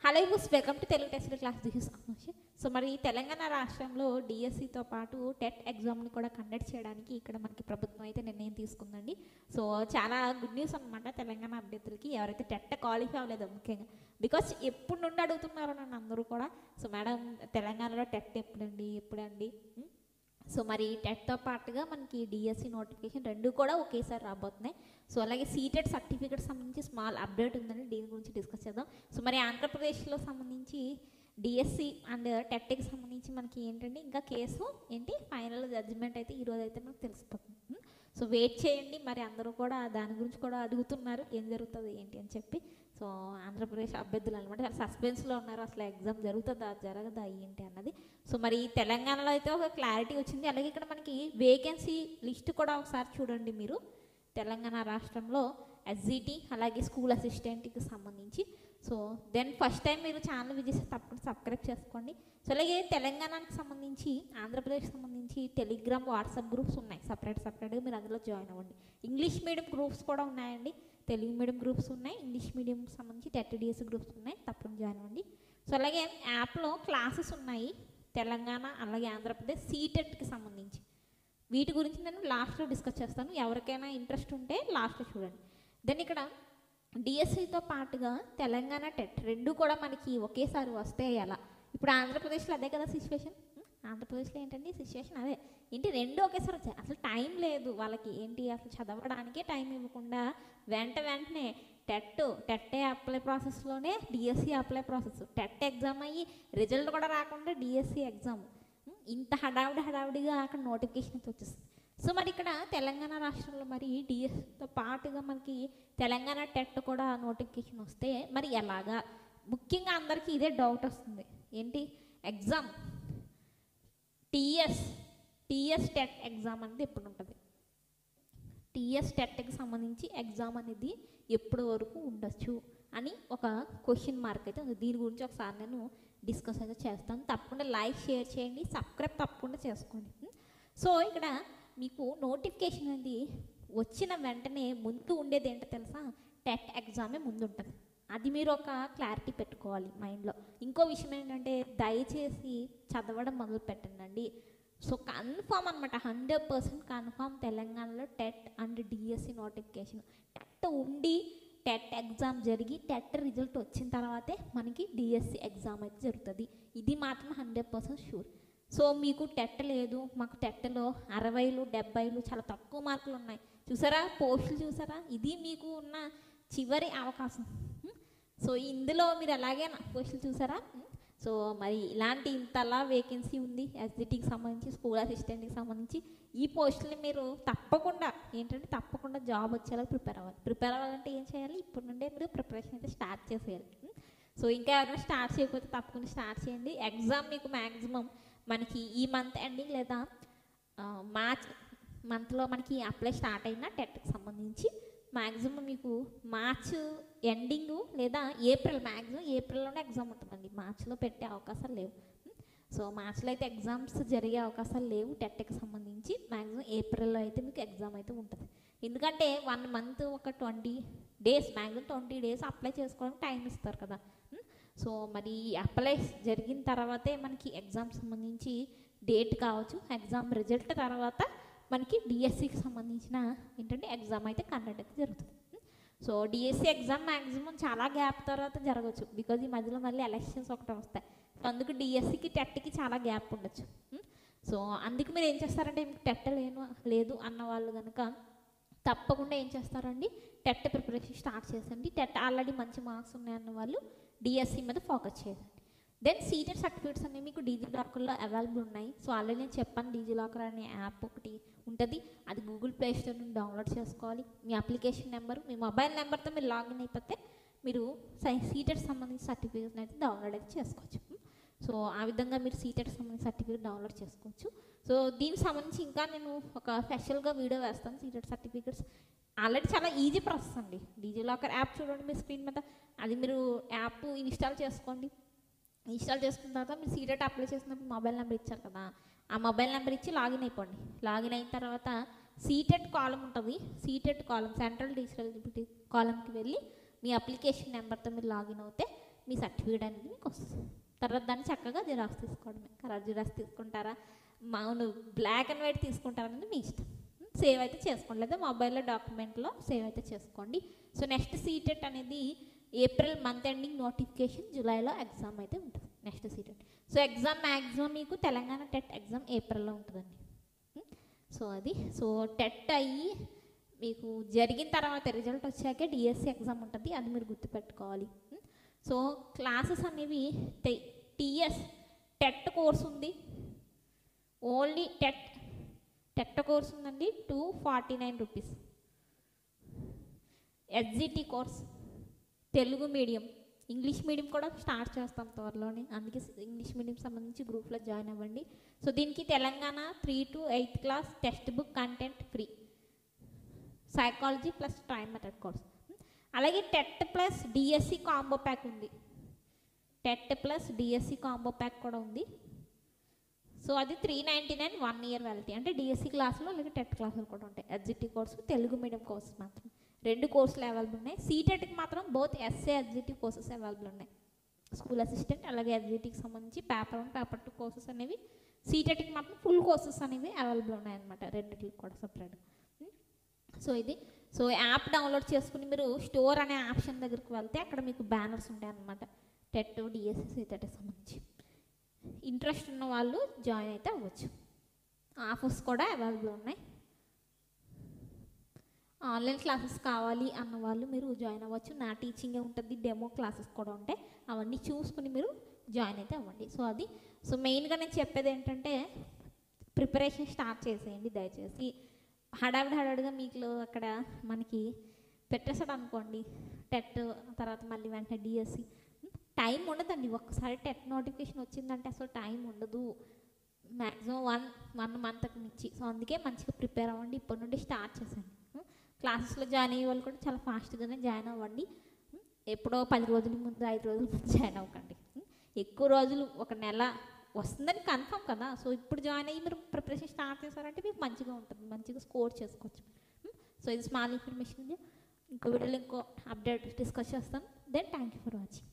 Hello యూస్ welcome to Telugu test class. This is Anushi. So మరి తెలంగాణ రాష్ట్రంలో డిఎస్సితో పాటు టెట్ ఎగ్జామ్ని కూడా కండక్ట్ చేయడానికి ఇక్కడ మనకి ప్రభుత్వం అయితే నిర్ణయం తీసుకుందండి. సో చాలా గుడ్ న్యూస్ అనమాట తెలంగాణ అభ్యర్థులకి, ఎవరైతే టెట్ క్వాలిఫై అవ్వలేదో ముఖ్యంగా. బికాస్ ఎప్పుడు నుండి అడుగుతున్నారు నన్ను అందరూ కూడా. సో మేడం తెలంగాణలో టెట్ ఎప్పుడండి సో మరి టెట్తో పాటుగా మనకి డిఎస్సి నోటిఫికేషన్ రెండు కూడా ఒకేసారి రాబోతున్నాయి. సో అలాగే సీటెడ్ సర్టిఫికేట్ సంబంధించి స్మాల్ అప్డేట్ ఉందని దీని గురించి డిస్కస్ చేద్దాం. సో మరి ఆంధ్రప్రదేశ్లో సంబంధించి డిఎస్సి అండ్ టెట్కి సంబంధించి మనకి ఏంటంటే ఇంకా కేసు ఫైనల్ జడ్జిమెంట్ అయితే ఈరోజు అయితే మనకు తెలిసిపోతుంది. సో వెయిట్ చేయండి. మరి అందరూ కూడా దాని గురించి కూడా అడుగుతున్నారు ఏం జరుగుతుంది అని చెప్పి. సో ఆంధ్రప్రదేశ్ అభ్యర్థులు అనమాట చాలా సస్పెన్స్లో ఉన్నారు, అసలు ఎగ్జామ్ జరుగుతుందా జరగదా అన్నది. సో మరి తెలంగాణలో అయితే ఒక క్లారిటీ వచ్చింది. అలాగే ఇక్కడ మనకి వేకెన్సీ లిస్ట్ కూడా ఒకసారి చూడండి మీరు. తెలంగాణ రాష్ట్రంలో ఎస్జిటి అలాగే స్కూల్ అసిస్టెంట్కి సంబంధించి. సో దెన్ ఫస్ట్ టైం మీరు ఛానల్ విజిట్ చేస్తే తప్పకుండా సబ్స్క్రైబ్ చేసుకోండి. సో అలాగే తెలంగాణకి సంబంధించి ఆంధ్రప్రదేశ్కి సంబంధించి టెలిగ్రామ్ వాట్సాప్ గ్రూప్స్ ఉన్నాయి సపరేట్గా, మీరు అందులో జాయిన్ అవ్వండి. ఇంగ్లీష్ మీడియం గ్రూప్స్ కూడా ఉన్నాయండి, తెలుగు మీడియం గ్రూప్స్ ఉన్నాయి, ఇంగ్లీష్ మీడియం సంబంధించి టెట్ డిఎస్సి గ్రూప్స్ ఉన్నాయి, తప్పకుండా జాయిన్ అవ్వండి. సో అలాగే యాప్లో క్లాసెస్ ఉన్నాయి తెలంగాణ అలాగే ఆంధ్రప్రదేశ్ సీటెట్కి సంబంధించి. వీటి గురించి నేను లాస్ట్లో డిస్కస్ చేస్తాను, ఎవరికైనా ఇంట్రెస్ట్ ఉంటే లాస్ట్లో చూడండి. దెన్ ఇక్కడ డిఎస్సితో పాటుగా తెలంగాణ టెట్ రెండు కూడా మనకి ఒకేసారి వస్తే ఎలా? ఇప్పుడు ఆంధ్రప్రదేశ్లో అదే కదా సిచ్యువేషన్. ఆంధ్రప్రదేశ్లో ఏంటండి సిచ్యువేషన్ అదే రెండు ఒకేసారి వచ్చాయి. అసలు టైం లేదు వాళ్ళకి అసలు చదవడానికే టైం ఇవ్వకుండా వెంటనే టెట్ అప్లై ప్రాసెస్లోనే DSC apply process, TET exam అయ్యి రిజల్ట్ కూడా రాకుండా డిఎస్సి ఎగ్జామ్, ఇంత హడావిడిగా అక్కడ నోటిఫికేషన్ అయితే వచ్చేస్తుంది. సో మరి ఇక్కడ తెలంగాణ రాష్ట్రంలో మరి డిఎస్సితో పాటుగా మనకి తెలంగాణ టెట్ కూడా నోటిఫికేషన్ వస్తే మరి ఎలాగా? ముఖ్యంగా అందరికీ ఇదే డౌట్ వస్తుంది, ఎగ్జామ్ టీఎస్ టెట్ ఎగ్జామ్ అనేది ఎప్పుడు ఉంటుంది? టీఎస్ టెట్కి సంబంధించి ఎగ్జామ్ అనేది ఎప్పటి వరకు ఉండొచ్చు అని ఒక క్వశ్చన్ మార్క్ అయితే ఉంది. దీని గురించి ఒకసారి నేను డిస్కస్ అయితే చేస్తాను. తప్పకుండా లైక్ షేర్ చేయండి, సబ్స్క్రైబ్ తప్పకుండా చేసుకోండి. సో ఇక్కడ మీకు నోటిఫికేషన్ అనేది వచ్చిన వెంటనే ముందు ఉండేది ఏంటో తెలుసా? టెట్ ఎగ్జామే ముందు ఉంటుంది. అది మీరు ఒక క్లారిటీ పెట్టుకోవాలి మైండ్లో. ఇంకో విషయం ఏంటంటే దయచేసి చదవడం మొదలు పెట్టండి. సో కన్ఫామ్ అనమాట, 100% కన్ఫామ్ తెలంగాణలో TET and DSC notification. TET ఉండి టెట్ ఎగ్జామ్ జరిగి టెట్ రిజల్ట్ వచ్చిన తర్వాతే మనకి డిఎస్సి ఎగ్జామ్ అయితే జరుగుతుంది. ఇది మాత్రం 100% షూర్. సో మీకు టెట్ లేదు, మాకు టెట్లో 60లు 70లు చాలా తక్కువ మార్కులు ఉన్నాయి చూసారా, పోస్టులు చూసారా, ఇది మీకు ఉన్న చివరి అవకాశం. సో ఇందులో మీరు ఎలాగే పోస్టులు చూసారా. సో మరి ఇలాంటి ఇంతలా వేకెన్సీ ఉంది ఎస్జిటికి సంబంధించి స్కూల్ అసిస్టెంట్కి సంబంధించి. ఈ పోస్టులు మీరు తప్పకుండా జాబ్ వచ్చేలా ప్రిపేర్ అవ్వాలంటే ఏం చేయాలి? ఇప్పటి నుండే మీరు ప్రిపరేషన్ అయితే స్టార్ట్ చేసేయాలి. సో ఇంకా ఎవరైనా స్టార్ట్ చేయకపోతే తప్పకుండా స్టార్ట్ చేయండి. ఎగ్జామ్ మీకు మ్యాక్సిమం మనకి ఈ మంత్ ఎండింగ్ లేదా మార్చ్ మంత్లో మనకి అప్లై స్టార్ట్ అయిన టెట్కి సంబంధించి మ్యాక్సిమం మీకు మార్చ్ ఎండింగు లేదా మ్యాక్సిమం ఏప్రిల్లోనే ఎగ్జామ్ ఉంటుందండి. మార్చిలో పెట్టే అవకాశాలు లేవు. సో మార్చిలో అయితే ఎగ్జామ్స్ జరిగే అవకాశాలు లేవు టెట్కి సంబంధించి. మ్యాక్సిమం ఏప్రిల్లో అయితే మీకు ఎగ్జామ్ అయితే ఉంటుంది. ఎందుకంటే 1 మంత్ ఒక 20 డేస్, మ్యాక్సిమం 20 డేస్ అప్లై చేసుకోవడానికి టైం ఇస్తారు కదా. సో మరి అప్లై జరిగిన తర్వాతే మనకి ఎగ్జామ్ సంబంధించి డేట్ కావచ్చు, ఎగ్జామ్ రిజల్ట్ తర్వాత మనకి డిఎస్సికి సంబంధించిన ఎగ్జామ్ అయితే కండక్ట్ అయితే జరుగుతుంది. సో డిఎస్సి ఎగ్జామ్ మ్యాక్సిమం చాలా గ్యాప్ తర్వాత జరగవచ్చు, బికాజ్ ఈ మధ్యలో మళ్ళీ ఎలక్షన్స్ ఒకటి వస్తాయి. సో అందుకు డిఎస్సికి టెట్కి చాలా గ్యాప్ ఉండొచ్చు. సో అందుకు మీరు ఏం చేస్తారంటే మీకు టెట్ లేదు అన్న వాళ్ళు కనుక తప్పకుండా ఏం చేస్తారండి, టెట్ ప్రిపరేషన్ స్టార్ట్ చేసండి. టెట్ ఆల్రెడీ మంచి మార్క్స్ ఉన్నాయన్న వాళ్ళు డిఎస్సి మీద ఫోకస్ చేయండి. దెన్ సీటెడ్ సర్టిఫికేట్స్ అనేవి మీకు డిజిలాకర్లో అవైలబుల్ ఉన్నాయి. సో ఆల్రెడీ నేను చెప్పాను, డిజిలాకర్ అనే యాప్ ఒకటి ఉంటుంది, అది గూగుల్ ప్లే స్టోర్ నుండి డౌన్లోడ్ చేసుకోవాలి. మీ అప్లికేషన్ నెంబరు మీ మొబైల్ నెంబర్తో మీరు లాగిన్ అయిపోతే మీరు సీటెడ్ సంబంధించిన సర్టిఫికేట్ని అయితే డౌన్లోడ్ అయితే చేసుకోవచ్చు. సో ఆ విధంగా మీరు సీటెడ్ సంబంధించిన సర్టిఫికేట్ డౌన్లోడ్ చేసుకోవచ్చు. సో దీనికి సంబంధించి ఇంకా నేను ఒక స్పెషల్గా వీడియో వేస్తాను. సీటెడ్ సర్టిఫికేట్స్ ఆల్రెడీ చాలా ఈజీ ప్రాసెస్ అండి. డిజిలాకర్ యాప్ చూడండి మీ స్క్రీన్ మీద, అది మీరు యాప్ ఇన్స్టాల్ చేసుకోండి. ఇన్స్టాల్ చేసుకున్న తర్వాత మీరు సీటెట్ అప్లై చేసినప్పుడు మొబైల్ నెంబర్ ఇచ్చారు కదా, ఆ మొబైల్ నెంబర్ ఇచ్చి లాగిన్ అయిపోండి. లాగిన్ అయిన తర్వాత సీటెట్ కాలం ఉంటుంది, సీటెట్ కాలం సెంట్రల్ డిజిటల్ కాలంకి వెళ్ళి మీ అప్లికేషన్ నెంబర్తో మీరు లాగిన్ అవుతే మీ సర్టిఫికేట్ అనేది మీకు వస్తుంది. తర్వాత దాన్ని చక్కగా జిరాక్స్ తీసుకోవడమే. కలర్ జిరాక్స్ తీసుకుంటారా, మామూలు బ్లాక్ అండ్ వైట్ తీసుకుంటారనేది మీ ఇష్టం. సేవ్ అయితే చేసుకోండి, లేదా మొబైల్లో డాక్యుమెంట్లో సేవ్ అయితే చేసుకోండి. సో నెక్స్ట్ సీటెట్ అనేది ఏప్రిల్ మంత్ ఎండింగ్ నోటిఫికేషన్, జూలైలో ఎగ్జామ్ అయితే ఉంటుంది next CTET. So exam maximum మీకు తెలంగాణ టెట్ ఎగ్జామ్ ఏప్రిల్లో ఉంటుందండి. సో అది సో టెట్ అయ్యి మీకు జరిగిన తర్వాత రిజల్ట్ వచ్చాకే డిఎస్సి ఎగ్జామ్ ఉంటుంది, అది మీరు గుర్తుపెట్టుకోవాలి. సో క్లాసెస్ అనేవి టీఎస్ టెట్ కోర్స్ ఉంది, ఓన్లీ టెట్ కోర్స్ ఉందండి, 249 rupees. SGT course Telugu medium, English medium కూడా స్టార్ట్ చేస్తాం త్వరలోనే, అందుకే ఇంగ్లీష్ మీడియం సంబంధించి గ్రూప్లో జాయిన్ అవ్వండి. సో దీనికి Telangana 3 to 8th class text book content free, psychology plus time method course. అలాగే TET plus DSC combo pack ఉంది, TET plus DSC combo pack కూడా ఉంది. సో అది 399 1 year వ్యాలిటీ, అంటే డిఎస్సి క్లాసులు అలాగే టెట్ క్లాసులు కూడా ఉంటాయి. SGT course Telugu medium courses మాత్రం 2 కోర్సులు అవైలబుల్ ఉన్నాయి. సీటెట్కి మాత్రం both SA SGT courses available ఉన్నాయి. స్కూల్ అసిస్టెంట్ అలాగే ఎస్జిటికి సంబంధించి పేపర్ 1 పేపర్ 2 కోర్సెస్ అనేవి, సీటెట్కి మాత్రం ఫుల్ కోర్సెస్ అనేవి అవైలబుల్ ఉన్నాయన్నమాట, రెండింటికి కూడా సపరేట్గా. సో ఇది సో యాప్ డౌన్లోడ్ చేసుకుని మీరు స్టోర్ అనే ఆప్షన్ దగ్గరికి వెళ్తే అక్కడ మీకు బ్యానర్స్ ఉంటాయి అన్నమాట, టెట్ డిఎస్సి సీటెట్కి సంబంధించి. ఇంట్రెస్ట్ ఉన్న వాళ్ళు జాయిన్ అయితే అవ్వచ్చు. ఆఫర్స్ కూడా అవైలబుల్ ఉన్నాయి. ఆన్లైన్ క్లాసెస్ కావాలి అన్న వాళ్ళు మీరు జాయిన్ అవ్వచ్చు. నా టీచింగే ఉంటుంది, డెమో క్లాసెస్ కూడా ఉంటాయి, అవన్నీ చూసుకుని మీరు జాయిన్ అయితే అవ్వండి. సో అది సో మెయిన్గా నేను చెప్పేది ఏంటంటే ప్రిపరేషన్ స్టార్ట్ చేసేయండి దయచేసి. హడావిడిగా మీకు అక్కడ మనకి పెట్టేసాడు అనుకోండి టెట్, తర్వాత మళ్ళీ వెంటనే డిఎస్సి, టైం ఉండదండి. ఒక్కసారి టెట్ నోటిఫికేషన్ వచ్చిందంటే అసలు టైం ఉండదు, మ్యాక్సిమం వన్ మంత్కి మించి. సో అందుకే మంచిగా ప్రిపేర్ అవ్వండి, ఇప్పటి నుండి స్టార్ట్ చేసేయండి. క్లాసెస్లో జాయిన్ అయ్యే వాళ్ళు కూడా చాలా ఫాస్ట్గానే జాయిన్ అవ్వండి. ఎప్పుడో 10 రోజుల ముందు 5 రోజుల ముందు జాయిన్ అవ్వకండి. ఎక్కువ రోజులు, ఒక నెల వస్తుందని కన్ఫర్మ్ కదా. సో ఇప్పుడు జాయిన్ అయ్యి మీరు ప్రిపరేషన్ స్టార్ట్ చేశారంటే మీకు మంచిగా ఉంటుంది, మంచిగా స్కోర్ చేసుకోవచ్చు. సో ఇది స్మాల్ ఇన్ఫర్మేషన్. ఇంకో వీడియోలో ఇంకో అప్డేట్ డిస్కస్ చేస్తాను. Then thank you for watching.